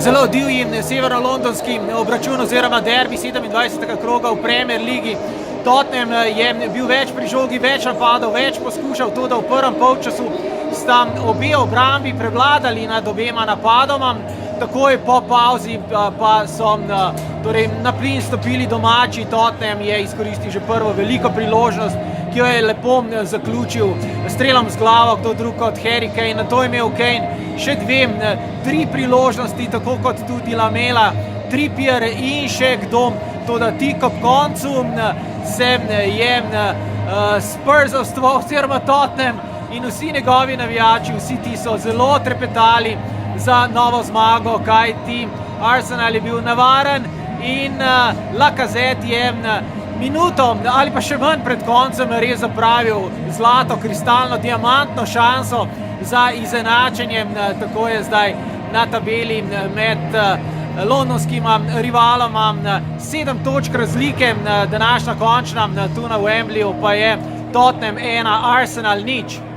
zelo divji severno-londonski obračun oziroma derbi 27. kroga v Premier Ligi. Tottenham je bil več pri žogi, več napadov, več poskušal, to da v prvem polčasu sta obe obrambi prevladali nad obema napadoma. Takoj po pauzi pa so na plin stopili domači. Tottenham je izkoristil že prvo veliko priložnost, ki jo je lepo zaključil strelom z glavo, kdo drug kot Harry Kane. Na to je imel Kane še tri priložnosti, tako kot tudi Lamela, Trippier in še kdo. Toda tik ob koncu se je Spursovstvo oziroma Tottenham in vsi njegovi navijači, vsi ti so zelo trepetali za novo zmago, kajti Arsenal je bil nevaren in Lacazette je minuto ali pa še manj pred koncem res zapravil zlato, kristalno, diamantno šanso za izenačenje. Tako je zdaj na tabeli med londonskima rivaloma 7 točk razlike. Današnja končna tu na Wembleyju pa je Tottenham 1, Arsenal 0.